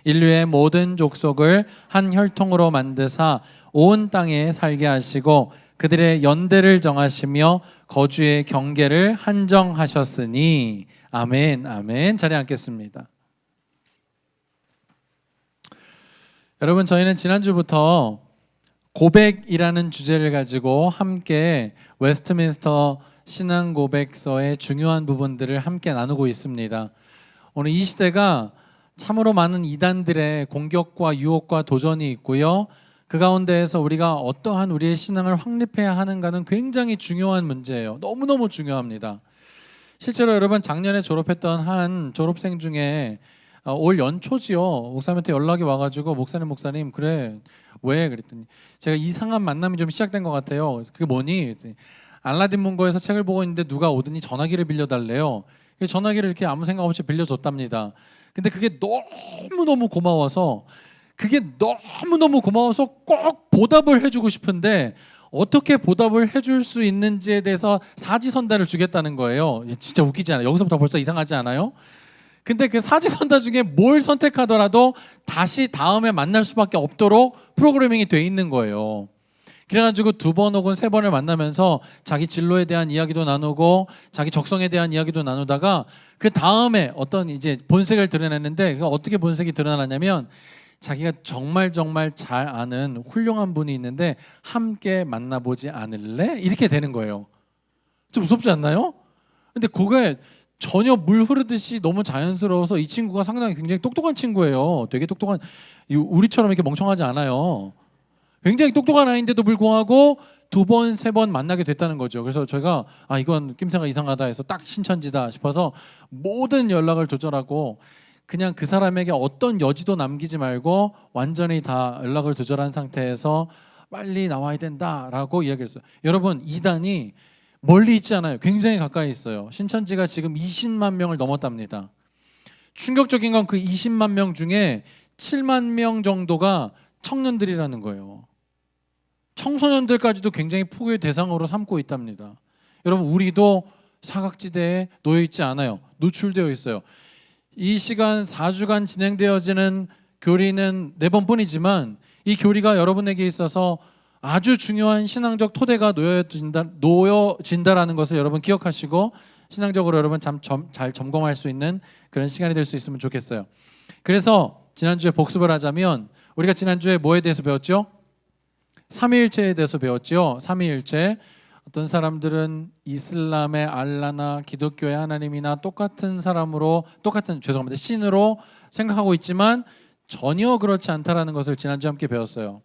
인류의 모든 족속을 한 혈통으로 만드사 온 땅에 살게 하시고 그들의 연대를 정하시며 거주의 경계를 한정하셨으니. 아멘. 아멘. 자리에 앉겠습니다. 여러분, 저희는 지난주부터 고백이라는 주제를 가지고 함께 웨스트민스터 신앙 고백서의 중요한 부분들을 함께 나누고 있습니다. 오늘 이 시대가 참으로 많은 이단들의 공격과 유혹과 도전이 있고요. 그 가운데에서 우리가 어떠한 우리의 신앙을 확립해야 하는가는 굉장히 중요한 문제예요. 너무너무 중요합니다. 실제로 여러분, 작년에 졸업했던 한 졸업생 중에 올 연초지요, 목사님한테 연락이 와가지고 목사님 그래 왜? 그랬더니 제가 이상한 만남이 좀 시작된 것 같아요. 그게 뭐니? 그랬더니 알라딘 문고에서 책을 보고 있는데 누가 오더니 전화기를 빌려달래요. 전화기를 이렇게 아무 생각 없이 빌려줬답니다. 근데 그게 너무너무 고마워서 꼭 보답을 해주고 싶은데 어떻게 보답을 해줄 수 있는지에 대해서 사지선다를 주겠다는 거예요. 진짜 웃기지 않아요? 여기서부터 벌써 이상하지 않아요? 근데 그 사지선다 중에 뭘 선택하더라도 다시 다음에 만날 수밖에 없도록 프로그래밍이 돼 있는 거예요. 그래가지고 2번 혹은 3번을 만나면서 자기 진로에 대한 이야기도 나누고 자기 적성에 대한 이야기도 나누다가 그 다음에 어떤 이제 본색을 드러냈는데, 그 어떻게 본색이 드러나냐면 자기가 정말 잘 아는 훌륭한 분이 있는데 함께 만나보지 않을래? 이렇게 되는 거예요. 좀 무섭지 않나요? 근데 그게 전혀 물 흐르듯이 너무 자연스러워서 이 친구가 상당히 굉장히 똑똑한 친구예요. 되게 똑똑한, 우리처럼 이렇게 멍청하지 않아요. 굉장히 똑똑한 아이인데도 불구하고 2번, 3번 만나게 됐다는 거죠. 그래서 제가 이건 낌새가 이상하다 해서 딱 신천지다 싶어서 모든 연락을 두절하고 그냥 그 사람에게 어떤 여지도 남기지 말고 완전히 다 연락을 두절한 상태에서 빨리 나와야 된다라고 이야기했어요. 여러분, 이단이 멀리 있지 않아요. 굉장히 가까이 있어요. 신천지가 지금 20만 명을 넘었답니다. 충격적인 건 그 20만 명 중에 7만 명 정도가 청년들이라는 거예요. 청소년들까지도 굉장히 포교의 대상으로 삼고 있답니다. 여러분, 우리도 사각지대에 놓여 있지 않아요. 노출되어 있어요. 이 시간 4주간 진행되어지는 교리는 4번뿐이지만 이 교리가 여러분에게 있어서 아주 중요한 신앙적 토대가 놓여진다라는 것을 여러분 기억하시고 신앙적으로 여러분 잘 점검할 수 있는 그런 시간이 될 수 있으면 좋겠어요. 그래서 지난주에 복습을 하자면 우리가 지난주에 뭐에 대해서 배웠죠? 삼위일체에 대해서 배웠죠. 삼위일체. 어떤 사람들은 이슬람의 알라나 기독교의 하나님이나 똑같은 신으로 생각하고 있지만 전혀 그렇지 않다라는 것을 지난주에 함께 배웠어요.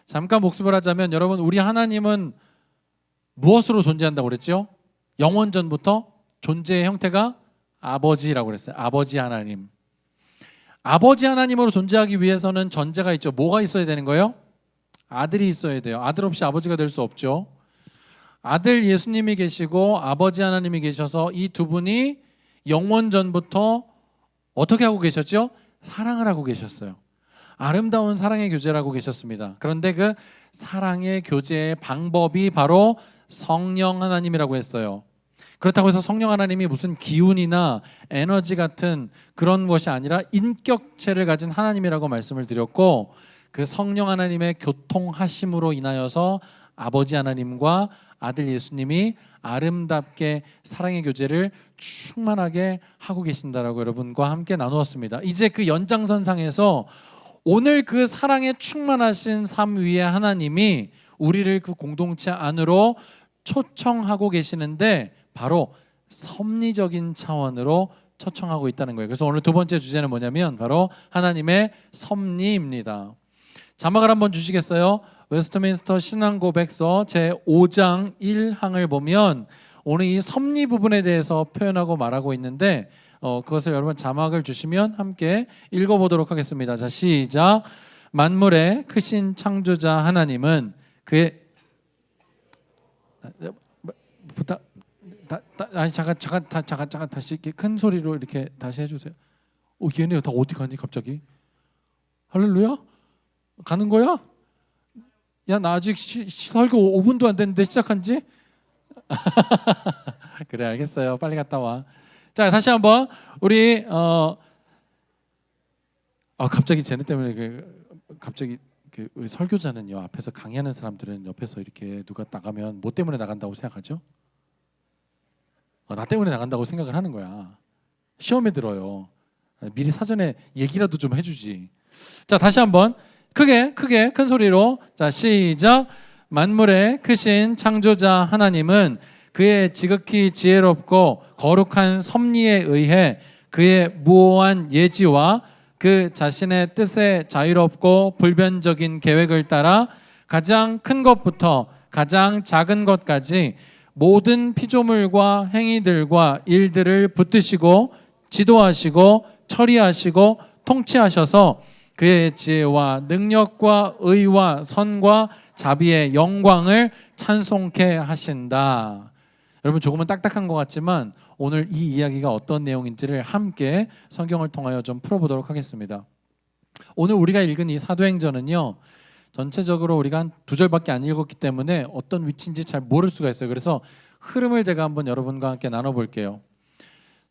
잠깐 복습을 하자면 여러분, 우리 하나님은 무엇으로 존재한다고 그랬죠? 영원 전부터 존재의 형태가 아버지라고 그랬어요. 아버지 하나님. 아버지 하나님으로 존재하기 위해서는 전제가 있죠. 뭐가 있어야 되는 거예요? 아들이 있어야 돼요. 아들 없이 아버지가 될 수 없죠. 아들 예수님이 계시고 아버지 하나님이 계셔서 이 두 분이 영원 전부터 어떻게 하고 계셨죠? 사랑을 하고 계셨어요. 아름다운 사랑의 교제를 하고 계셨습니다. 그런데 그 사랑의 교제의 방법이 바로 성령 하나님이라고 했어요. 그렇다고 해서 성령 하나님이 무슨 기운이나 에너지 같은 그런 것이 아니라 인격체를 가진 하나님이라고 말씀을 드렸고, 그 성령 하나님의 교통하심으로 인하여서 아버지 하나님과 아들 예수님이 아름답게 사랑의 교제를 충만하게 하고 계신다라고 여러분과 함께 나누었습니다. 이제 그 연장선상에서 오늘 그 사랑에 충만하신 삼위의 하나님이 우리를 그 공동체 안으로 초청하고 계시는데 바로 섭리적인 차원으로 초청하고 있다는 거예요. 그래서 오늘 2번째 주제는 뭐냐면 바로 하나님의 섭리입니다. 자막을 한번 주시겠어요? 웨스트민스터 신앙고백서 제5장 1항을 보면 오늘 이 섭리 부분에 대해서 표현하고 말하고 있는데 그것을 여러분 자막을 주시면 함께 읽어보도록 하겠습니다. 자, 시작. 만물의 크신 창조자 하나님은 그의 잠깐 다시 이렇게 큰 소리로 이렇게 다시 해주세요. 얘네 다 어디 가니 갑자기? 할렐루야? 가는 거야? 야, 나 아직 설교 5분도 안 됐는데 시작한 지? 그래, 알겠어요. 빨리 갔다 와. 자, 다시 한번 우리 갑자기 쟤네 때문에 갑자기 우리 설교자는요, 앞에서 강의하는 사람들은 옆에서 이렇게 누가 나가면 뭐 때문에 나간다고 생각하죠? 나 때문에 나간다고 생각을 하는 거야. 시험에 들어요. 미리 사전에 얘기라도 좀 해주지. 자, 다시 한번 크게 큰 소리로. 자, 시작. 만물의 크신 창조자 하나님은 그의 지극히 지혜롭고 거룩한 섭리에 의해 그의 무오한 예지와 그 자신의 뜻에 자유롭고 불변적인 계획을 따라 가장 큰 것부터 가장 작은 것까지 모든 피조물과 행위들과 일들을 붙드시고 지도하시고 처리하시고 통치하셔서 그의 지혜와 능력과 의와 선과 자비의 영광을 찬송케 하신다. 여러분, 조금은 딱딱한 것 같지만 오늘 이 이야기가 어떤 내용인지를 함께 성경을 통하여 좀 풀어보도록 하겠습니다. 오늘 우리가 읽은 이 사도행전은요, 전체적으로 우리가 한 2절밖에 안 읽었기 때문에 어떤 위치인지 잘 모를 수가 있어요. 그래서 흐름을 제가 한번 여러분과 함께 나눠볼게요.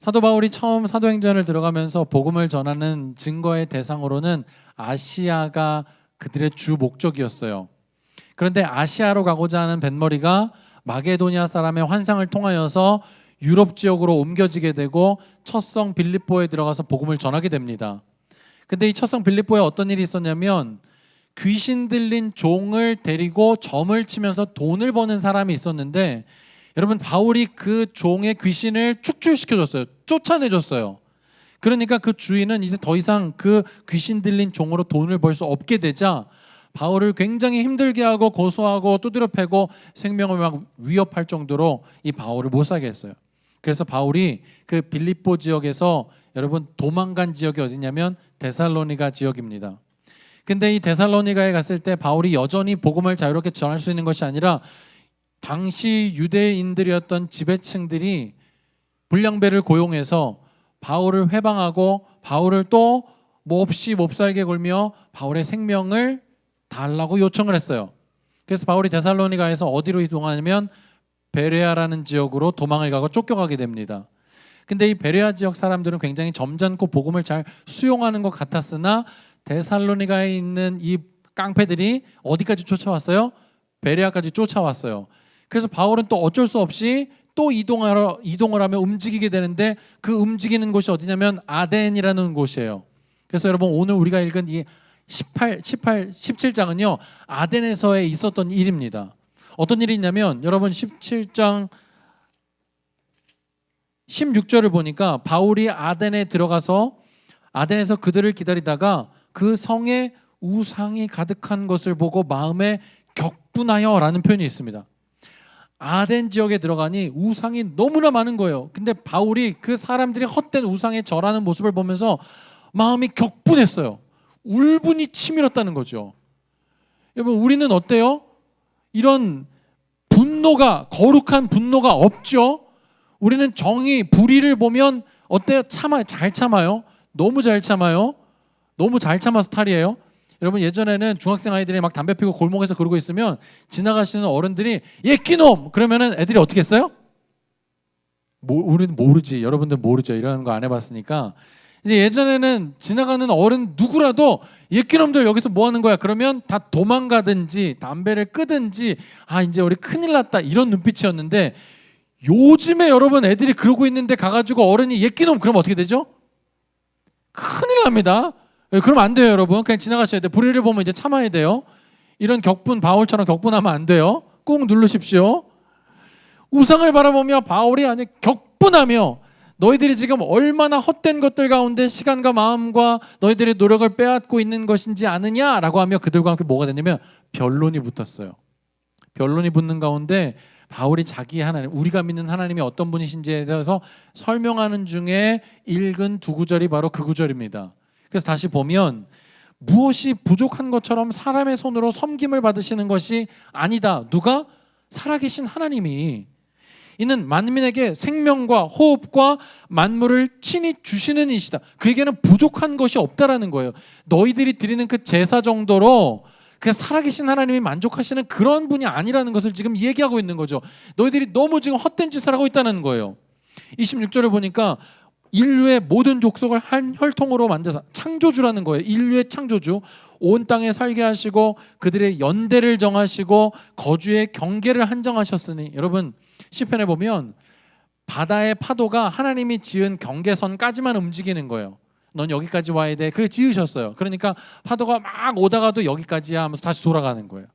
사도 바울이 처음 사도행전을 들어가면서 복음을 전하는 증거의 대상으로는 아시아가 그들의 주 목적이었어요. 그런데 아시아로 가고자 하는 뱃머리가 마게도니아 사람의 환상을 통하여서 유럽 지역으로 옮겨지게 되고 첫 성 빌립보에 들어가서 복음을 전하게 됩니다. 근데 이 첫 성 빌립보에 어떤 일이 있었냐면 귀신 들린 종을 데리고 점을 치면서 돈을 버는 사람이 있었는데, 여러분, 바울이 그 종의 귀신을 축출시켜줬어요. 쫓아내줬어요. 그러니까 그 주인은 이제 더 이상 그 귀신 들린 종으로 돈을 벌 수 없게 되자 바울을 굉장히 힘들게 하고 고소하고 두드려 패고 생명을 막 위협할 정도로 이 바울을 못 살게 했어요. 그래서 바울이 그 빌립보 지역에서, 여러분, 도망간 지역이 어디냐면 데살로니가 지역입니다. 근데 이 데살로니가에 갔을 때 바울이 여전히 복음을 자유롭게 전할 수 있는 것이 아니라 당시 유대인들이었던 지배층들이 불량배를 고용해서 바울을 회방하고 바울을 또 몹시 몹살게 굴며 바울의 생명을 달라고 요청을 했어요. 그래서 바울이 데살로니가에서 어디로 이동하냐면 베레아라는 지역으로 도망을 가고 쫓겨가게 됩니다. 근데 이 베레아 지역 사람들은 굉장히 점잖고 복음을 잘 수용하는 것 같았으나 데살로니가에 있는 이 깡패들이 어디까지 쫓아왔어요? 베레아까지 쫓아왔어요. 그래서 바울은 또 어쩔 수 없이 또 이동을 하며 움직이게 되는데, 그 움직이는 곳이 어디냐면 아덴이라는 곳이에요. 그래서 여러분, 오늘 우리가 읽은 이 17장은요 아덴에서에 있었던 일입니다. 어떤 일이 있냐면, 여러분 17장 16절을 보니까 바울이 아덴에 들어가서 아덴에서 그들을 기다리다가 그 성에 우상이 가득한 것을 보고 마음에 격분하여 라는 표현이 있습니다. 아덴 지역에 들어가니 우상이 너무나 많은 거예요. 근데 바울이 그 사람들이 헛된 우상에 절하는 모습을 보면서 마음이 격분했어요. 울분이 치밀었다는 거죠. 여러분, 우리는 어때요? 이런 분노가, 거룩한 분노가 없죠. 우리는 정의, 불의를 보면 어때요? 잘 참아요. 너무 잘 참아요. 너무 잘 참아서 탈이에요. 여러분, 예전에는 중학생 아이들이 막 담배 피고 골목에서 그러고 있으면 지나가시는 어른들이 예끼놈! 그러면은 애들이 어떻게 했어요? 우리는 모르지. 여러분들 모르죠. 이런 거 안 해봤으니까. 이제 예전에는 지나가는 어른 누구라도 예끼놈들 여기서 뭐 하는 거야? 그러면 다 도망가든지 담배를 끄든지, 이제 우리 큰일 났다, 이런 눈빛이었는데, 요즘에 여러분 애들이 그러고 있는데 가가지고 어른이 예끼놈 그러면 어떻게 되죠? 큰일 납니다. 그러면 안 돼요, 여러분. 그냥 지나가셔야 돼요. 불의를 보면 이제 참아야 돼요. 이런 격분, 바울처럼 격분하면 안 돼요. 꾹 누르십시오. 우상을 바라보며 바울이 격분하며, 너희들이 지금 얼마나 헛된 것들 가운데 시간과 마음과 너희들의 노력을 빼앗고 있는 것인지 아느냐라고 하며 그들과 함께 뭐가 됐냐면 변론이 붙었어요. 변론이 붙는 가운데 바울이 자기 하나님, 우리가 믿는 하나님이 어떤 분이신지에 대해서 설명하는 중에 읽은 두 구절이 바로 그 구절입니다. 그래서 다시 보면, 무엇이 부족한 것처럼 사람의 손으로 섬김을 받으시는 것이 아니다. 누가? 살아계신 하나님이. 이는 만민에게 생명과 호흡과 만물을 친히 주시는 이시다. 그에게는 부족한 것이 없다라는 거예요. 너희들이 드리는 그 제사 정도로 그 살아계신 하나님이 만족하시는 그런 분이 아니라는 것을 지금 얘기하고 있는 거죠. 너희들이 너무 지금 헛된 짓을 하고 있다는 거예요. 26절을 보니까 인류의 모든 족속을 한 혈통으로 만드사 창조주라는 거예요. 인류의 창조주. 온 땅에 살게 하시고 그들의 연대를 정하시고 거주의 경계를 한정하셨으니, 여러분 시편에 보면 바다의 파도가 하나님이 지은 경계선까지만 움직이는 거예요. 넌 여기까지 와야 돼. 그걸 지으셨어요. 그러니까 파도가 막 오다가도 여기까지야 하면서 다시 돌아가는 거예요.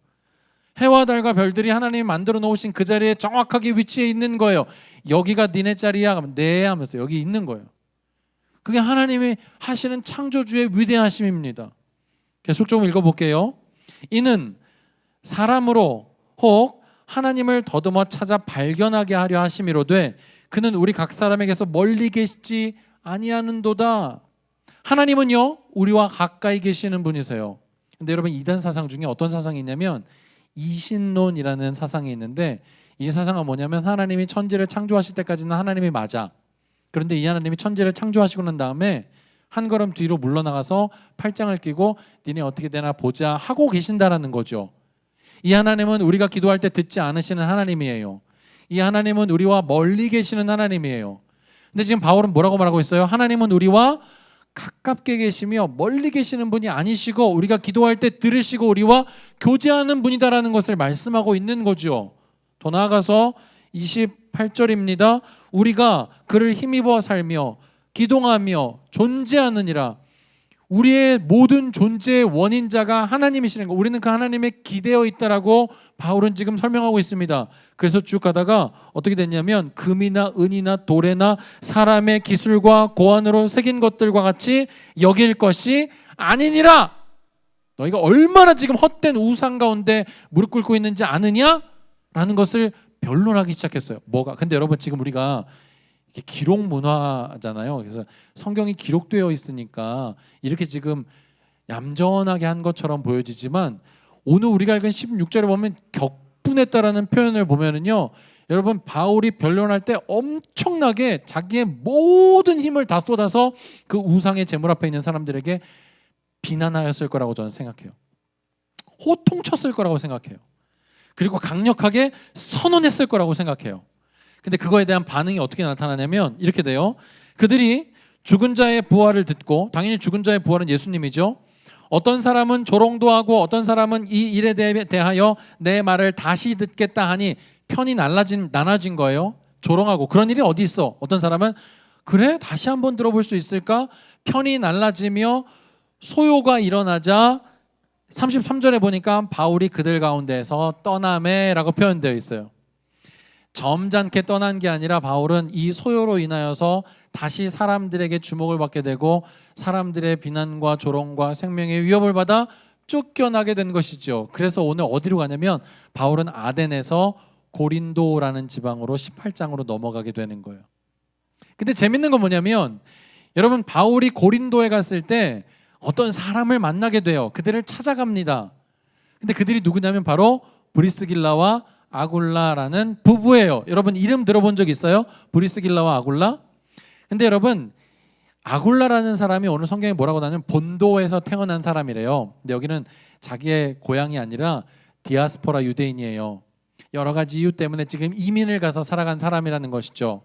해와 달과 별들이 하나님이 만들어 놓으신 그 자리에 정확하게 위치해 있는 거예요. 여기가 니네 자리야 하면 네 하면서 여기 있는 거예요. 그게 하나님이 하시는 창조주의 위대하심입니다. 계속 좀 읽어볼게요. 이는 사람으로 혹 하나님을 더듬어 찾아 발견하게 하려 하심이로되 그는 우리 각 사람에게서 멀리 계시지 아니하는도다. 하나님은요 우리와 가까이 계시는 분이세요. 근데 여러분 이단 사상 중에 어떤 사상이 있냐면 이신론이라는 사상이 있는데, 이 사상은 뭐냐면 하나님이 천지를 창조하실 때까지는 하나님이 맞아. 그런데 이 하나님이 천지를 창조하시고 난 다음에 한 걸음 뒤로 물러나가서 팔짱을 끼고 니네 어떻게 되나 보자 하고 계신다라는 거죠. 이 하나님은 우리가 기도할 때 듣지 않으시는 하나님이에요. 이 하나님은 우리와 멀리 계시는 하나님이에요. 근데 지금 바울은 뭐라고 말하고 있어요? 하나님은 우리와 가깝게 계시며 멀리 계시는 분이 아니시고 우리가 기도할 때 들으시고 우리와 교제하는 분이다라는 것을 말씀하고 있는 거죠. 더 나아가서 28절입니다. 우리가 그를 힘입어 살며 기동하며 존재하느니라. 우리의 모든 존재의 원인자가 하나님이시는 거, 우리는 그 하나님에 기대어 있다라고 바울은 지금 설명하고 있습니다. 그래서 쭉 가다가 어떻게 됐냐면 금이나 은이나 돌에나 사람의 기술과 고안으로 새긴 것들과 같이 여길 것이 아니니라. 너희가 얼마나 지금 헛된 우상 가운데 무릎 꿇고 있는지 아느냐? 라는 것을 변론하기 시작했어요. 뭐가? 근데 여러분 지금 우리가 이게 기록 문화잖아요. 그래서 성경이 기록되어 있으니까 이렇게 지금 얌전하게 한 것처럼 보여지지만 오늘 우리가 읽은 16절에 보면 격분했다라는 표현을 보면은요, 여러분 바울이 변론할 때 엄청나게 자기의 모든 힘을 다 쏟아서 그 우상의 제물 앞에 있는 사람들에게 비난하였을 거라고 저는 생각해요. 호통쳤을 거라고 생각해요. 그리고 강력하게 선언했을 거라고 생각해요. 근데 그거에 대한 반응이 어떻게 나타나냐면 이렇게 돼요. 그들이 죽은 자의 부활을 듣고, 당연히 죽은 자의 부활은 예수님이죠. 어떤 사람은 조롱도 하고 어떤 사람은 이 일에 대하여 내 말을 다시 듣겠다 하니 편이 나눠진 거예요. 조롱하고 그런 일이 어디 있어? 어떤 사람은 그래? 다시 한번 들어볼 수 있을까? 편이 날라지며 소요가 일어나자 33절에 보니까 바울이 그들 가운데에서 떠나매라고 표현되어 있어요. 점잖게 떠난 게 아니라 바울은 이 소요로 인하여서 다시 사람들에게 주목을 받게 되고 사람들의 비난과 조롱과 생명의 위협을 받아 쫓겨나게 된 것이죠. 그래서 오늘 어디로 가냐면 바울은 아덴에서 고린도라는 지방으로 18장으로 넘어가게 되는 거예요. 근데 재밌는 건 뭐냐면 여러분 바울이 고린도에 갔을 때 어떤 사람을 만나게 돼요. 그들을 찾아갑니다. 근데 그들이 누구냐면 바로 브리스길라와 아굴라라는 부부예요. 여러분 이름 들어본 적 있어요? 브리스길라와 아굴라? 근데 여러분 아굴라라는 사람이 오늘 성경에 뭐라고 나냐면 본도에서 태어난 사람이래요. 근데 여기는 자기의 고향이 아니라 디아스포라 유대인이에요. 여러 가지 이유 때문에 지금 이민을 가서 살아간 사람이라는 것이죠.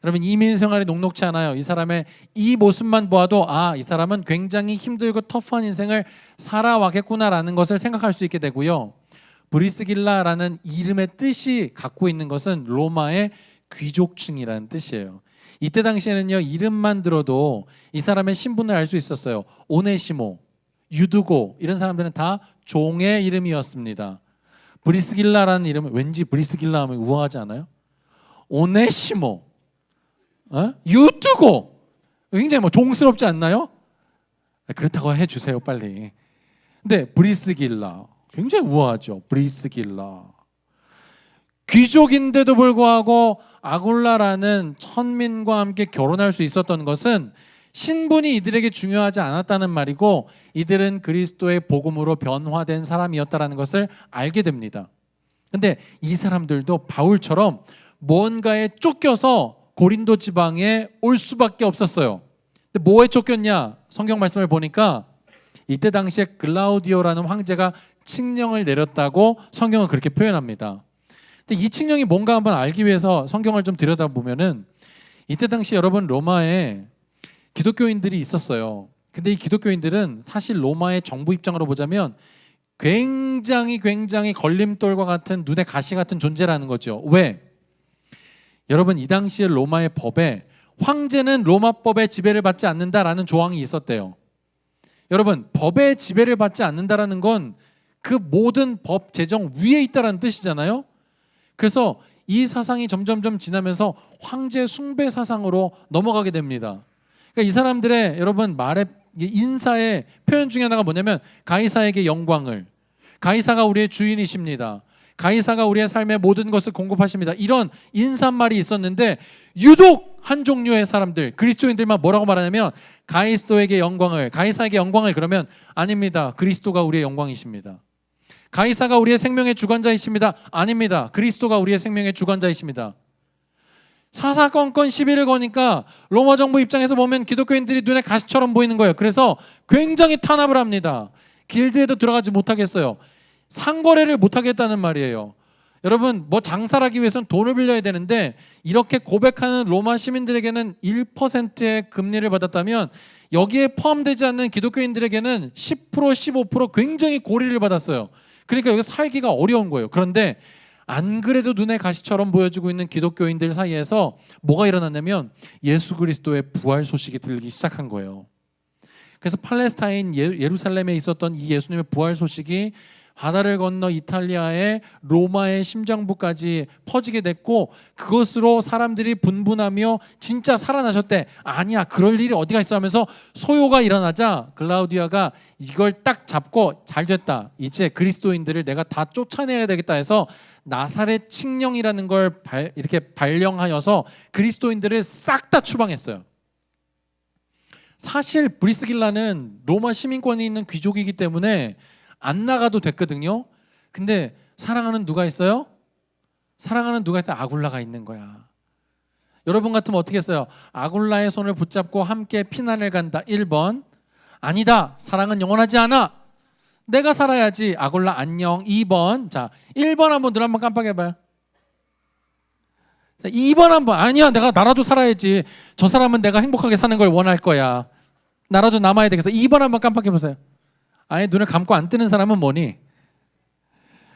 여러분 이민 생활이 녹록치 않아요. 이 사람의 이 모습만 보아도 이 사람은 굉장히 힘들고 터프한 인생을 살아왔겠구나라는 것을 생각할 수 있게 되고요. 브리스길라라는 이름의 뜻이 갖고 있는 것은 로마의 귀족층이라는 뜻이에요. 이때 당시에는요 이름만 들어도 이 사람의 신분을 알 수 있었어요. 오네시모, 유두고 이런 사람들은 다 종의 이름이었습니다. 브리스길라라는 이름은 왠지 브리스길라 하면 우아하지 않아요? 오네시모, 유두고 굉장히 종스럽지 않나요? 그렇다고 해주세요 빨리. 근데 브리스길라 굉장히 우아하죠. 브리스길라 귀족인데도 불구하고 아굴라라는 천민과 함께 결혼할 수 있었던 것은 신분이 이들에게 중요하지 않았다는 말이고 이들은 그리스도의 복음으로 변화된 사람이었다는 것을 알게 됩니다. 근데 이 사람들도 바울처럼 뭔가에 쫓겨서 고린도 지방에 올 수밖에 없었어요. 근데 뭐에 쫓겼냐? 성경 말씀을 보니까 이때 당시에 글라우디오라는 황제가 칙령을 내렸다고 성경은 그렇게 표현합니다. 근데 이 칙령이 뭔가 한번 알기 위해서 성경을 좀 들여다보면은 이때 당시 여러분 로마에 기독교인들이 있었어요. 근데 이 기독교인들은 사실 로마의 정부 입장으로 보자면 굉장히 걸림돌과 같은 눈에 가시 같은 존재라는 거죠. 왜? 여러분, 이 당시에 로마의 법에 황제는 로마법의 지배를 받지 않는다라는 조항이 있었대요. 여러분, 법의 지배를 받지 않는다라는 건 그 모든 법 제정 위에 있다라는 뜻이잖아요. 그래서 이 사상이 점점점 지나면서 황제 숭배 사상으로 넘어가게 됩니다. 그러니까 이 사람들의 여러분 말의 인사의 표현 중에 하나가 뭐냐면 가이사에게 영광을, 가이사가 우리의 주인이십니다, 가이사가 우리의 삶의 모든 것을 공급하십니다, 이런 인사말이 있었는데 유독 한 종류의 사람들, 그리스도인들만 뭐라고 말하냐면 가이사에게 영광을, 가이사에게 영광을. 그러면 아닙니다, 그리스도가 우리의 영광이십니다. 가이사가 우리의 생명의 주관자이십니다. 아닙니다, 그리스도가 우리의 생명의 주관자이십니다. 사사건건 시비를 거니까 로마 정부 입장에서 보면 기독교인들이 눈에 가시처럼 보이는 거예요. 그래서 굉장히 탄압을 합니다. 길드에도 들어가지 못하겠어요. 상거래를 못하겠다는 말이에요. 여러분, 뭐 장사를 하기 위해서는 돈을 빌려야 되는데 이렇게 고백하는 로마 시민들에게는 1%의 금리를 받았다면 여기에 포함되지 않는 기독교인들에게는 10%, 15% 굉장히 고리를 받았어요. 그러니까 여기 살기가 어려운 거예요. 그런데 안 그래도 눈에 가시처럼 보여지고 있는 기독교인들 사이에서 뭐가 일어났냐면 예수 그리스도의 부활 소식이 들리기 시작한 거예요. 그래서 팔레스타인 예루살렘에 있었던 이 예수님의 부활 소식이 바다를 건너 이탈리아의 로마의 심장부까지 퍼지게 됐고, 그것으로 사람들이 분분하며 진짜 살아나셨대, 아니야 그럴 일이 어디가 있어 하면서 소요가 일어나자 글라우디아가 이걸 딱 잡고 잘 됐다, 이제 그리스도인들을 내가 다 쫓아내야 되겠다 해서 나사렛 칙령이라는 걸 이렇게 발령하여서 그리스도인들을 싹 다 추방했어요. 사실 브리스길라는 로마 시민권이 있는 귀족이기 때문에 안 나가도 됐거든요. 근데 사랑하는 누가 있어요? 사랑하는 누가 있어요? 아굴라가 있는 거야. 여러분 같으면 어떻게 했어요? 아굴라의 손을 붙잡고 함께 피난을 간다. 1번. 아니다, 사랑은 영원하지 않아, 내가 살아야지, 아굴라 안녕. 2번. 자, 1번 한번 눈 한번 깜빡해봐요. 2번 한번. 아니야, 내가 나라도 살아야지, 저 사람은 내가 행복하게 사는 걸 원할 거야, 나라도 남아야 되겠어. 2번 한번 깜빡해보세요. 아예 눈을 감고 안 뜨는 사람은 뭐니?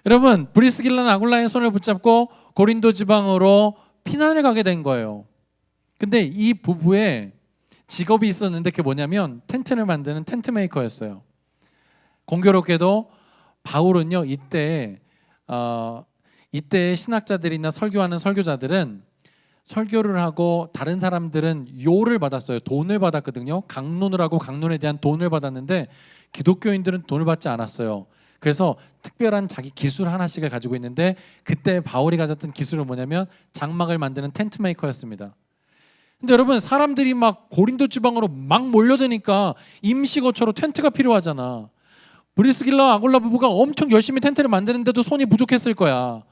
여러분, 브리스길라는 아굴라의 손을 붙잡고 고린도 지방으로 피난을 가게 된 거예요. 근데 이 부부의 직업이 있었는데 그게 뭐냐면 텐트를 만드는 텐트 메이커였어요. 공교롭게도 바울은요, 이때 신학자들이나 설교하는 설교자들은 설교를 하고 다른 사람들은 요를 받았어요. 돈을 받았거든요. 강론을 하고 강론에 대한 돈을 받았는데 기독교인들은 돈을 받지 않았어요. 그래서 특별한 자기 기술 하나씩을 가지고 있는데 그때 바울이 가졌던 기술은 뭐냐면 장막을 만드는 텐트 메이커였습니다. 근데 여러분, 사람들이 막 고린도 지방으로 막 몰려드니까 임시거처로 텐트가 필요하잖아. 브리스길라와 아굴라 부부가 엄청 열심히 텐트를 만드는데도 손이 부족했을 거야.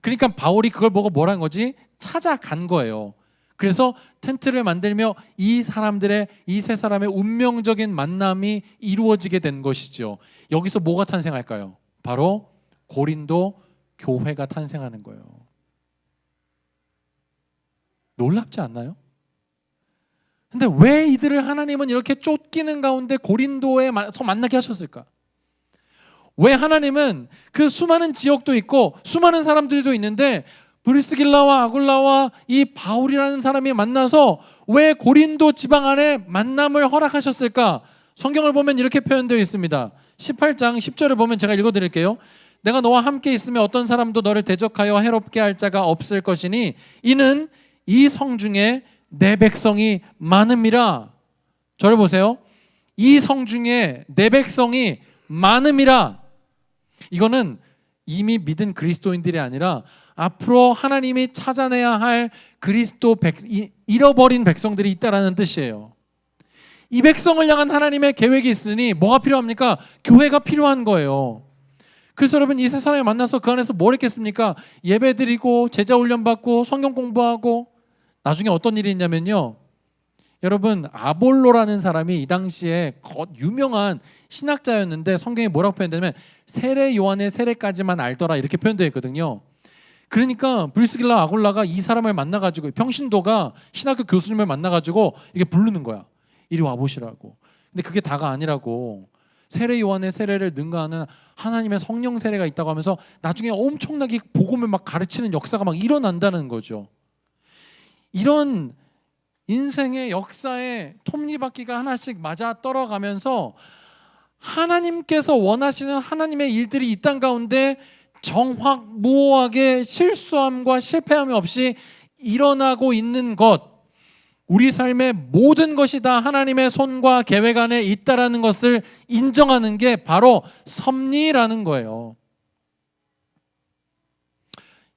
그러니까 바울이 그걸 보고 뭐란 거지? 찾아간 거예요. 그래서 텐트를 만들며 이 세 사람의 운명적인 만남이 이루어지게 된 것이죠. 여기서 뭐가 탄생할까요? 바로 고린도 교회가 탄생하는 거예요. 놀랍지 않나요? 근데 왜 이들을 하나님은 이렇게 쫓기는 가운데 고린도에서 만나게 하셨을까? 왜 하나님은 그 수많은 지역도 있고 수많은 사람들도 있는데 브리스길라와 아굴라와 이 바울이라는 사람이 만나서 왜 고린도 지방 안에 만남을 허락하셨을까? 성경을 보면 이렇게 표현되어 있습니다. 18장 10절을 보면 제가 읽어드릴게요. 내가 너와 함께 있으며 어떤 사람도 너를 대적하여 해롭게 할 자가 없을 것이니 이는 이 성 중에 내 백성이 많음이라. 저를 보세요. 이 성 중에 내 백성이 많음이라. 이거는 이미 믿은 그리스도인들이 아니라 앞으로 하나님이 찾아내야 할 잃어버린 백성들이 있다라는 뜻이에요. 이 백성을 향한 하나님의 계획이 있으니 뭐가 필요합니까? 교회가 필요한 거예요. 그래서 여러분, 이 세 사람이 만나서 그 안에서 뭘 했겠습니까? 예배드리고 제자 훈련 받고 성경 공부하고. 나중에 어떤 일이 있냐면요, 여러분, 아볼로라는 사람이 이 당시에 유명한 신학자였는데 성경에 뭐라고 표현되냐면 세례 요한의 세례까지만 알더라, 이렇게 표현되어 있거든요. 그러니까 브리스길라 아굴라가 이 사람을 만나가지고, 평신도가 신학교 교수님을 만나가지고 이게 부르는 거야. 이리 와보시라고. 근데 그게 다가 아니라고. 세례 요한의 세례를 능가하는 하나님의 성령 세례가 있다고 하면서 나중에 엄청나게 복음을 막 가르치는 역사가 막 일어난다는 거죠. 이런 인생의 역사에 톱니바퀴가 하나씩 맞아 떨어가면서 하나님께서 원하시는 하나님의 일들이 이 땅 가운데 정확무오하게 실수함과 실패함이 없이 일어나고 있는 것, 우리 삶의 모든 것이 다 하나님의 손과 계획 안에 있다라는 것을 인정하는 게 바로 섭리라는 거예요.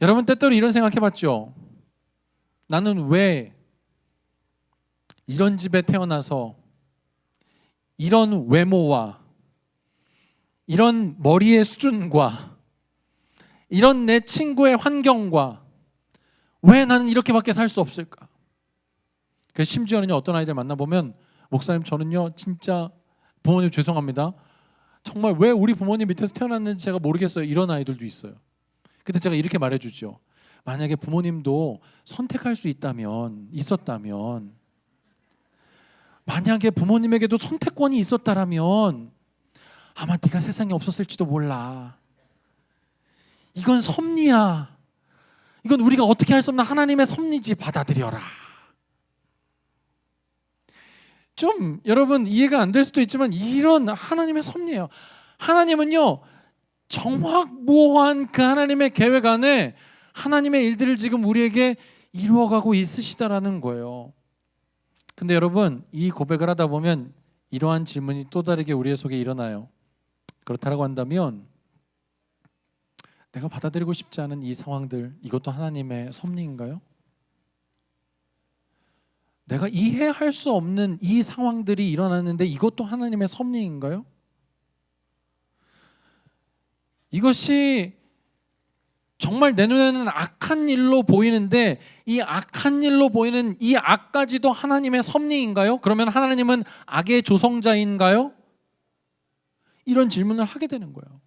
여러분 때때로 이런 생각해봤죠? 나는 왜 이런 집에 태어나서 이런 외모와 이런 머리의 수준과 이런 내 친구의 환경과 왜 나는 이렇게밖에 살 수 없을까? 그래서 심지어는 어떤 아이들 만나보면 목사님 저는요 진짜 부모님 죄송합니다. 정말 왜 우리 부모님 밑에서 태어났는지 제가 모르겠어요. 이런 아이들도 있어요. 근데 제가 이렇게 말해주죠. 만약에 부모님도 선택할 수 있었다면 만약에 부모님에게도 선택권이 있었다라면 아마 네가 세상에 없었을지도 몰라. 이건 섭리야. 이건 우리가 어떻게 할 수 없는 하나님의 섭리지. 받아들여라. 좀 여러분 이해가 안 될 수도 있지만 이런 하나님의 섭리예요. 하나님은요 정확무오한 그 하나님의 계획 안에 하나님의 일들을 지금 우리에게 이루어가고 있으시다라는 거예요. 근데 여러분 이 고백을 하다 보면 이러한 질문이 또 다르게 우리의 속에 일어나요. 그렇다고 한다면 내가 받아들이고 싶지 않은 이 상황들, 이것도 하나님의 섭리인가요? 내가 이해할 수 없는 이 상황들이 일어났는데 이것도 하나님의 섭리인가요? 이것이 정말 내 눈에는 악한 일로 보이는데 이 악한 일로 보이는 이 악까지도 하나님의 섭리인가요? 그러면 하나님은 악의 조성자인가요? 이런 질문을 하게 되는 거예요.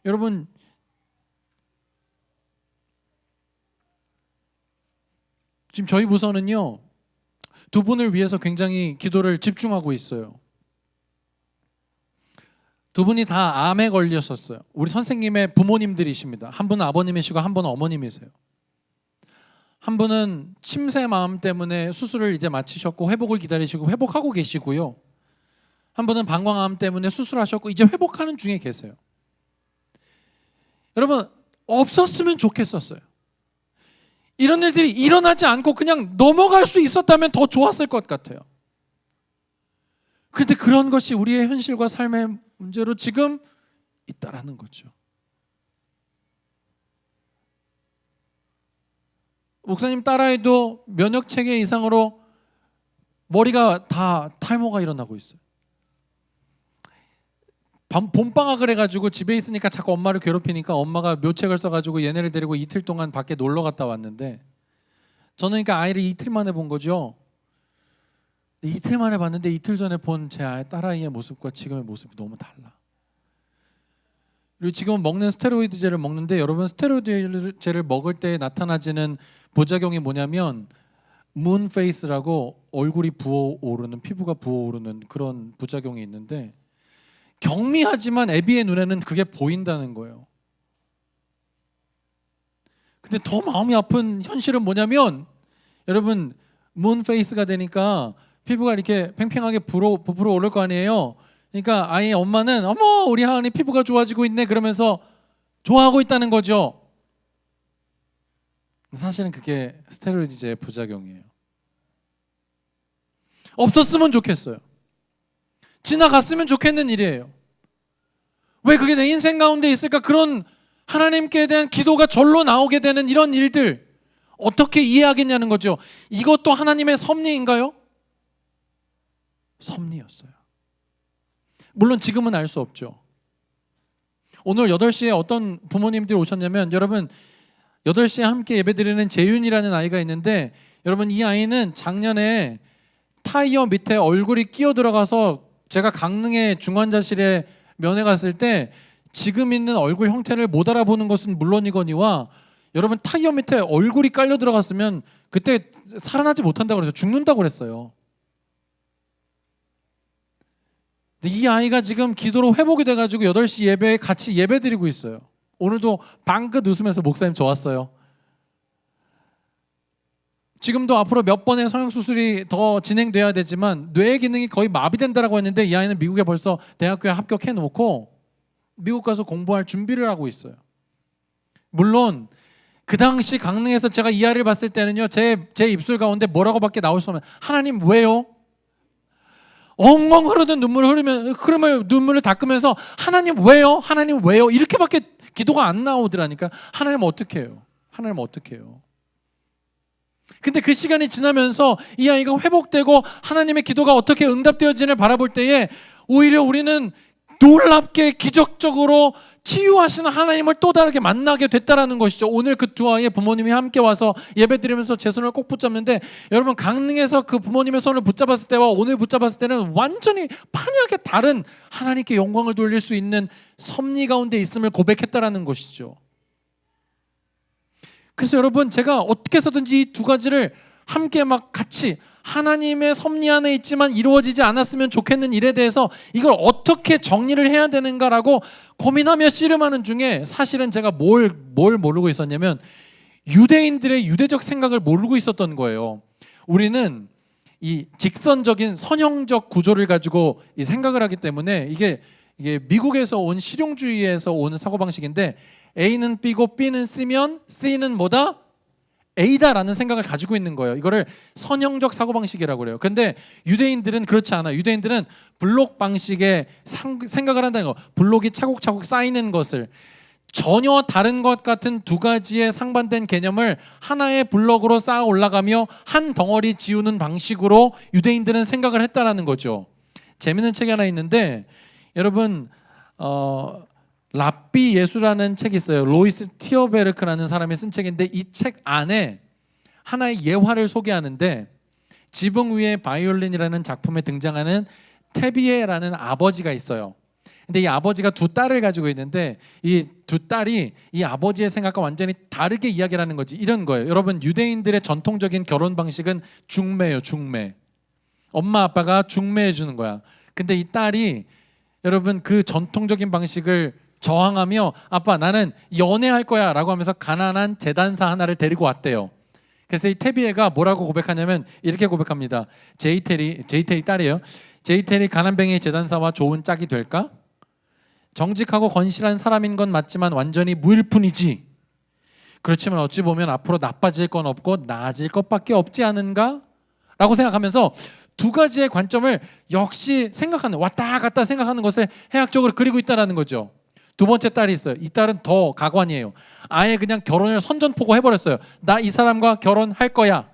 여러분 지금 저희 부서는요 두 분을 위해서 굉장히 기도를 집중하고 있어요. 두 분이 다 암에 걸렸었어요. 우리 선생님의 부모님들이십니다. 한 분은 아버님이시고 한 분은 어머님이세요. 한 분은 침새 마음 때문에 수술을 이제 마치셨고 회복을 기다리시고 회복하고 계시고요. 한 분은 방광암 때문에 수술하셨고 이제 회복하는 중에 계세요. 여러분 없었으면 좋겠었어요. 이런 일들이 일어나지 않고 그냥 넘어갈 수 있었다면 더 좋았을 것 같아요. 그런데 그런 것이 우리의 현실과 삶의 문제로 지금 있다라는 거죠. 목사님 딸아이도 면역체계 이상으로 머리가 다 탈모가 일어나고 있어요. 봄방학을 해가지고 집에 있으니까 자꾸 엄마를 괴롭히니까 엄마가 묘책을 써가지고 얘네를 데리고 이틀 동안 밖에 놀러 갔다 왔는데 저는 그러니까 아이를 이틀 만에 본 거죠. 이틀 만에 봤는데 이틀 전에 본 제 딸아이의 모습과 지금의 모습이 너무 달라. 그리고 지금은 먹는 스테로이드제를 먹는데 여러분 스테로이드제를 먹을 때 나타나지는 부작용이 뭐냐면 문페이스라고 얼굴이 부어오르는 피부가 부어오르는 그런 부작용이 있는데 경미하지만 애비의 눈에는 그게 보인다는 거예요. 근데 더 마음이 아픈 현실은 뭐냐면 여러분 문페이스가 되니까 피부가 이렇게 팽팽하게 부풀어 오를 거 아니에요. 그러니까 아이의 엄마는 어머 우리 하은이 피부가 좋아지고 있네 그러면서 좋아하고 있다는 거죠. 사실은 그게 스테로이드제의 부작용이에요. 없었으면 좋겠어요. 지나갔으면 좋겠는 일이에요. 왜 그게 내 인생 가운데 있을까? 그런 하나님께 대한 기도가 절로 나오게 되는 이런 일들 어떻게 이해하겠냐는 거죠. 이것도 하나님의 섭리인가요? 섭리였어요. 물론 지금은 알 수 없죠. 오늘 8시에 어떤 부모님들이 오셨냐면 여러분 8시에 함께 예배드리는 재윤이라는 아이가 있는데 여러분 이 아이는 작년에 타이어 밑에 얼굴이 끼어 들어가서 제가 강릉의 중환자실에 면회 갔을 때 지금 있는 얼굴 형태를 못 알아보는 것은 물론이거니와 여러분 타이어 밑에 얼굴이 깔려 들어갔으면 그때 살아나지 못한다고 그래서 죽는다고 그랬어요. 근데 이 아이가 지금 기도로 회복이 돼가지고 8시 예배에 같이 예배 드리고 있어요. 오늘도 방긋 웃으면서 목사님 저 왔어요. 지금도 앞으로 몇 번의 성형수술이 더 진행돼야 되지만 뇌 기능이 거의 마비된다라고 했는데 이 아이는 미국에 벌써 대학교에 합격해 놓고 미국 가서 공부할 준비를 하고 있어요. 물론 그 당시 강릉에서 제가 이 아이를 봤을 때는요, 제 입술 가운데 뭐라고밖에 나올 수 없는, 하나님 왜요? 엉엉 흐르는 눈물을 닦으면서 하나님 왜요? 하나님 왜요? 이렇게밖에 기도가 안 나오더라니까. 하나님 어떻게 해요? 하나님 어떻게 해요? 근데 그 시간이 지나면서 이 아이가 회복되고 하나님의 기도가 어떻게 응답되어지는을 바라볼 때에 오히려 우리는 놀랍게 기적적으로 치유하시는 하나님을 또 다르게 만나게 됐다라는 것이죠. 오늘 그 두 아이의 부모님이 함께 와서 예배드리면서 제 손을 꼭 붙잡는데, 여러분 강릉에서 그 부모님의 손을 붙잡았을 때와 오늘 붙잡았을 때는 완전히 판이하게 다른 하나님께 영광을 돌릴 수 있는 섭리 가운데 있음을 고백했다라는 것이죠. 그래서 여러분 제가 어떻게 해서든지 이 두 가지를 함께 막 같이 하나님의 섭리 안에 있지만 이루어지지 않았으면 좋겠는 일에 대해서 이걸 어떻게 정리를 해야 되는가라고 고민하며 씨름하는 중에 사실은 제가 뭘 모르고 있었냐면 유대인들의 유대적 생각을 모르고 있었던 거예요. 우리는 이 직선적인 선형적 구조를 가지고 이 생각을 하기 때문에 이게 미국에서 온 실용주의에서 온 사고방식인데 A는 B고 B는 C면 C는 뭐다? A다라는 생각을 가지고 있는 거예요. 이거를 선형적 사고방식이라고 그래요. 근데 유대인들은 그렇지 않아요. 유대인들은 블록 방식의 생각을 한다는 거. 블록이 차곡차곡 쌓이는 것을, 전혀 다른 것 같은 두 가지의 상반된 개념을 하나의 블록으로 쌓아 올라가며 한 덩어리 지우는 방식으로 유대인들은 생각을 했다라는 거죠. 재밌는 책이 하나 있는데 여러분 랍비 예수라는 책이 있어요. 로이스 티어베르크라는 사람이 쓴 책인데 이 책 안에 하나의 예화를 소개하는데 지붕 위의 바이올린이라는 작품에 등장하는 테비에라는 아버지가 있어요. 근데 이 아버지가 두 딸을 가지고 있는데 이 두 딸이 이 아버지의 생각과 완전히 다르게 이야기를 하는 거지. 이런 거예요. 여러분 유대인들의 전통적인 결혼 방식은 중매예요. 중매. 엄마 아빠가 중매해 주는 거야. 근데 이 딸이 여러분 그 전통적인 방식을 저항하며 아빠 나는 연애할 거야 라고 하면서 가난한 재단사 하나를 데리고 왔대요. 그래서 이 테비에가 뭐라고 고백하냐면 이렇게 고백합니다. 제이텔이 딸이에요. 제이텔이 가난뱅이 재단사와 좋은 짝이 될까? 정직하고 건실한 사람인 건 맞지만 완전히 무일 뿐이지. 그렇지만 어찌 보면 앞으로 나빠질 건 없고 나아질 것밖에 없지 않은가? 라고 생각하면서 두 가지의 관점을 역시 생각하는, 왔다 갔다 생각하는 것을 해학적으로 그리고 있다는 거죠. 두 번째 딸이 있어요. 이 딸은 더 가관이에요. 아예 그냥 결혼을 선전포고 해버렸어요. 나 이 사람과 결혼할 거야.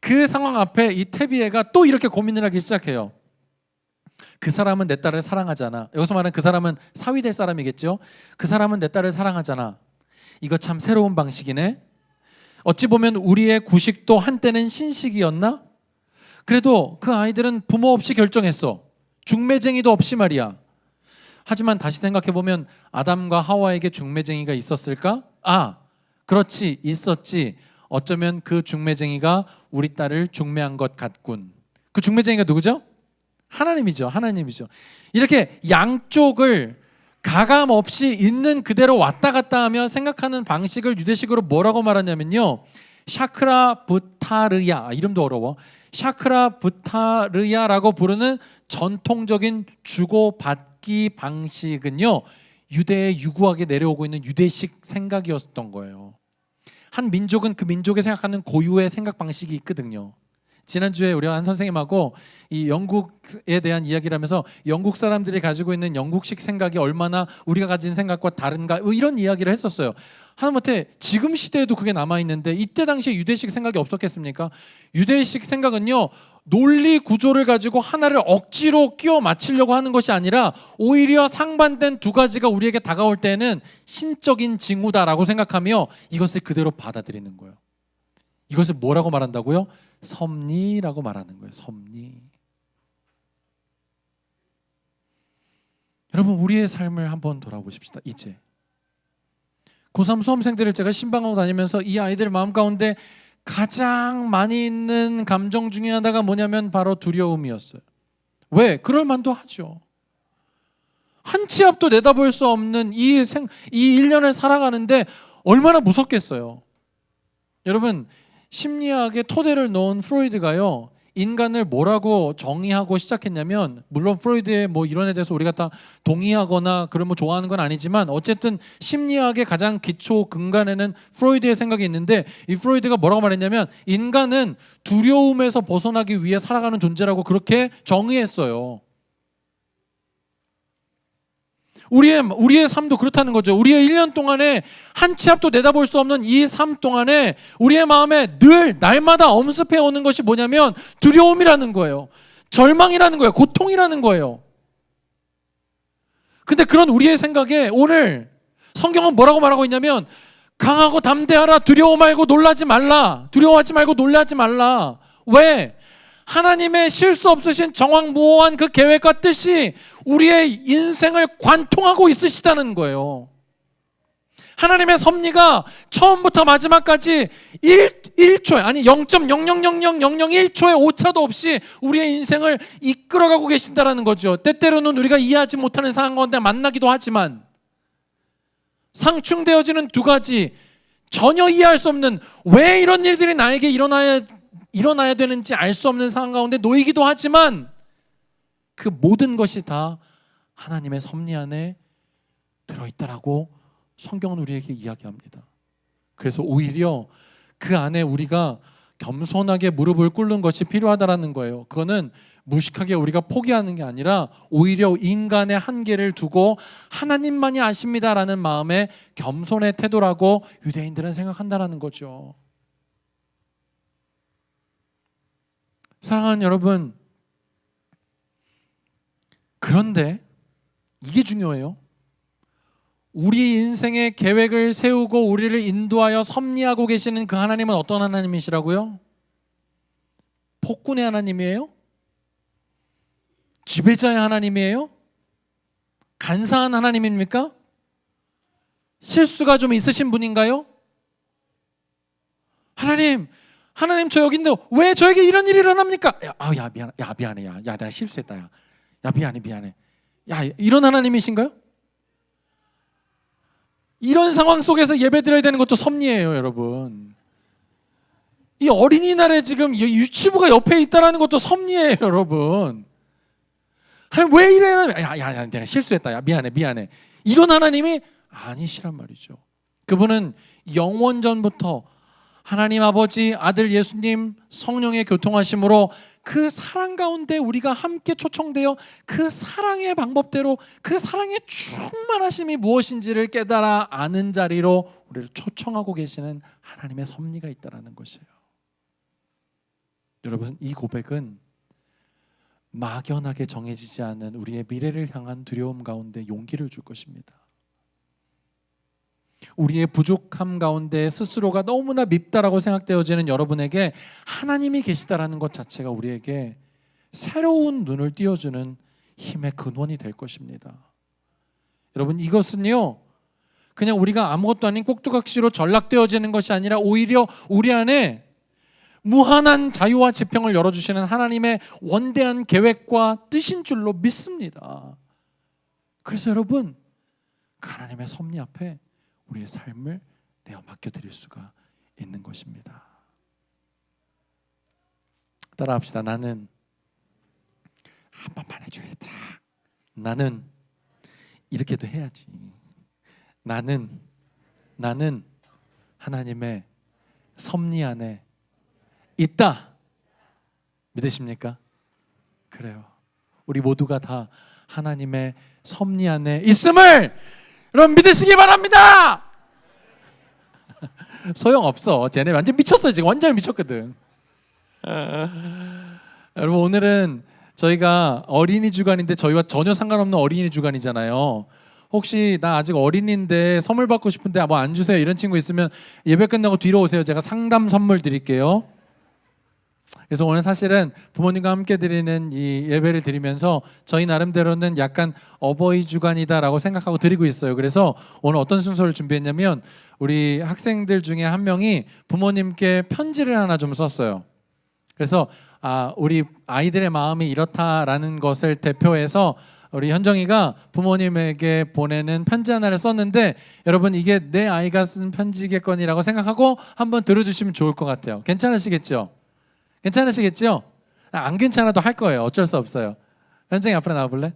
그 상황 앞에 이 테비에가 또 이렇게 고민을 하기 시작해요. 그 사람은 내 딸을 사랑하잖아. 여기서 말하는 그 사람은 사위 될 사람이겠죠. 그 사람은 내 딸을 사랑하잖아. 이거 참 새로운 방식이네. 어찌 보면 우리의 구식도 한때는 신식이었나? 그래도 그 아이들은 부모 없이 결정했어. 중매쟁이도 없이 말이야. 하지만 다시 생각해보면 아담과 하와에게 중매쟁이가 있었을까? 아, 그렇지, 있었지. 어쩌면 그 중매쟁이가 우리 딸을 중매한 것 같군. 그 중매쟁이가 누구죠? 하나님이죠. 하나님이죠. 이렇게 양쪽을 가감 없이 있는 그대로 왔다 갔다 하며 생각하는 방식을 유대식으로 뭐라고 말하냐면요, 샤크라 부타르야, 이름도 어려워. 샤크라 부타르야라고 부르는 전통적인 주고받기 방식은요, 유대의 유구하게 내려오고 있는 유대식 생각이었던 거예요. 한 민족은 그 민족이 생각하는 고유의 생각 방식이 있거든요. 지난주에 우리가 한 선생님하고 이 영국에 대한 이야기를 하면서 영국 사람들이 가지고 있는 영국식 생각이 얼마나 우리가 가진 생각과 다른가, 이런 이야기를 했었어요. 하다못해 지금 시대에도 그게 남아있는데 이때 당시에 유대식 생각이 없었겠습니까? 유대식 생각은요, 논리 구조를 가지고 하나를 억지로 끼워 맞추려고 하는 것이 아니라 오히려 상반된 두 가지가 우리에게 다가올 때는 신적인 징후다라고 생각하며 이것을 그대로 받아들이는 거예요. 이것을 뭐라고 말한다고요? 섭리라고 말하는 거예요. 섭리. 여러분 우리의 삶을 한번 돌아보십시다. 이제 고3 수험생들을 제가 신방하고 다니면서 이 아이들 마음 가운데 가장 많이 있는 감정 중에 하나가 뭐냐면 바로 두려움이었어요. 왜? 그럴 만도 하죠. 한 치 앞도 내다볼 수 없는 이 1년을 살아가는데 얼마나 무섭겠어요. 여러분, 심리학의 토대를 놓은 프로이드가요, 인간을 뭐라고 정의하고 시작했냐면, 물론 프로이드의 뭐 이론에 대해서 우리가 다 동의하거나 그런 뭐 좋아하는 건 아니지만 어쨌든 심리학의 가장 기초 근간에는 프로이드의 생각이 있는데, 이 프로이드가 뭐라고 말했냐면 인간은 두려움에서 벗어나기 위해 살아가는 존재라고 그렇게 정의했어요. 우리의 삶도 그렇다는 거죠. 우리의 1년 동안에 한 치 앞도 내다볼 수 없는 이 삶 동안에 우리의 마음에 늘 날마다 엄습해 오는 것이 뭐냐면 두려움이라는 거예요. 절망이라는 거예요. 고통이라는 거예요. 근데 그런 우리의 생각에 오늘 성경은 뭐라고 말하고 있냐면 강하고 담대하라. 두려워 말고 놀라지 말라. 두려워하지 말고 놀라지 말라. 왜? 하나님의 실수 없으신 정확무오한 그 계획과 뜻이 우리의 인생을 관통하고 있으시다는 거예요. 하나님의 섭리가 처음부터 마지막까지 1초에 아니 0.0000001초의 오차도 없이 우리의 인생을 이끌어가고 계신다는 거죠. 때때로는 우리가 이해하지 못하는 상황 가운데 만나기도 하지만 상충되어지는 두 가지, 전혀 이해할 수 없는 왜 이런 일들이 나에게 일어나야 되는지 알 수 없는 상황 가운데 놓이기도 하지만 그 모든 것이 다 하나님의 섭리 안에 들어있다라고 성경은 우리에게 이야기합니다. 그래서 오히려 그 안에 우리가 겸손하게 무릎을 꿇는 것이 필요하다라는 거예요. 그거는 무식하게 우리가 포기하는 게 아니라 오히려 인간의 한계를 두고 하나님만이 아십니다라는 마음의 겸손의 태도라고 유대인들은 생각한다라는 거죠. 사랑하는 여러분, 그런데 이게 중요해요. 우리 인생의 계획을 세우고 우리를 인도하여 섭리하고 계시는 그 하나님은 어떤 하나님이시라고요? 폭군의 하나님이에요? 지배자의 하나님이에요? 간사한 하나님입니까? 실수가 좀 있으신 분인가요? 하나님 저 여기 있는데 왜 저에게 이런 일이 일어납니까? 야 미안해 야 내가 실수했다 야 미안해 야 이런 하나님이신가요? 이런 상황 속에서 예배 드려야 되는 것도 섭리예요, 여러분. 이 어린이날에 지금 유치부가 옆에 있다라는 것도 섭리예요, 여러분. 왜 이래? 야 내가 실수했다. 야 미안해. 이런 하나님이 아니시란 말이죠. 그분은 영원전부터 하나님 아버지, 아들 예수님, 성령의 교통하심으로 그 사랑 가운데 우리가 함께 초청되어 그 사랑의 방법대로 그 사랑의 충만하심이 무엇인지를 깨달아 아는 자리로 우리를 초청하고 계시는 하나님의 섭리가 있다는 것이에요. 여러분, 이 고백은 막연하게 정해지지 않은 우리의 미래를 향한 두려움 가운데 용기를 줄 것입니다. 우리의 부족함 가운데 스스로가 너무나 밉다라고 생각되어지는 여러분에게 하나님이 계시다라는 것 자체가 우리에게 새로운 눈을 띄워주는 힘의 근원이 될 것입니다. 여러분, 이것은요 그냥 우리가 아무것도 아닌 꼭두각시로 전락되어지는 것이 아니라 오히려 우리 안에 무한한 자유와 지평을 열어주시는 하나님의 원대한 계획과 뜻인 줄로 믿습니다. 그래서 여러분, 하나님의 섭리 앞에 우리의 삶을 내어 맡겨드릴 수가 있는 것입니다. 따라합시다. 나는 한 번만 해줘 얘들아. 나는 이렇게도 해야지. 나는 하나님의 섭리 안에 있다. 믿으십니까? 그래요. 우리 모두가 다 하나님의 섭리 안에 있음을 여러분 믿으시기 바랍니다. 소용없어. 쟤네 완전 미쳤어요. 지금 완전 미쳤거든. 여러분, 오늘은 저희가 어린이 주간인데 저희와 전혀 상관없는 어린이 주간이잖아요. 혹시 나 아직 어린이인데 선물 받고 싶은데 뭐 안 주세요 이런 친구 있으면 예배 끝나고 뒤로 오세요. 제가 상담 선물 드릴게요. 그래서 오늘 사실은 부모님과 함께 드리는 이 예배를 드리면서 저희 나름대로는 약간 어버이 주간이다라고 생각하고 드리고 있어요. 그래서 오늘 어떤 순서를 준비했냐면 우리 학생들 중에 한 명이 부모님께 편지를 하나 좀 썼어요. 그래서 우리 아이들의 마음이 이렇다라는 것을 대표해서 우리 현정이가 부모님에게 보내는 편지 하나를 썼는데 여러분 이게 내 아이가 쓴 편지겠거니라고 생각하고 한번 들어주시면 좋을 것 같아요. 괜찮으시겠죠? 괜찮으시겠죠? 안 괜찮아도 할 거예요. 어쩔 수 없어요. 현정이 앞으로 나와볼래?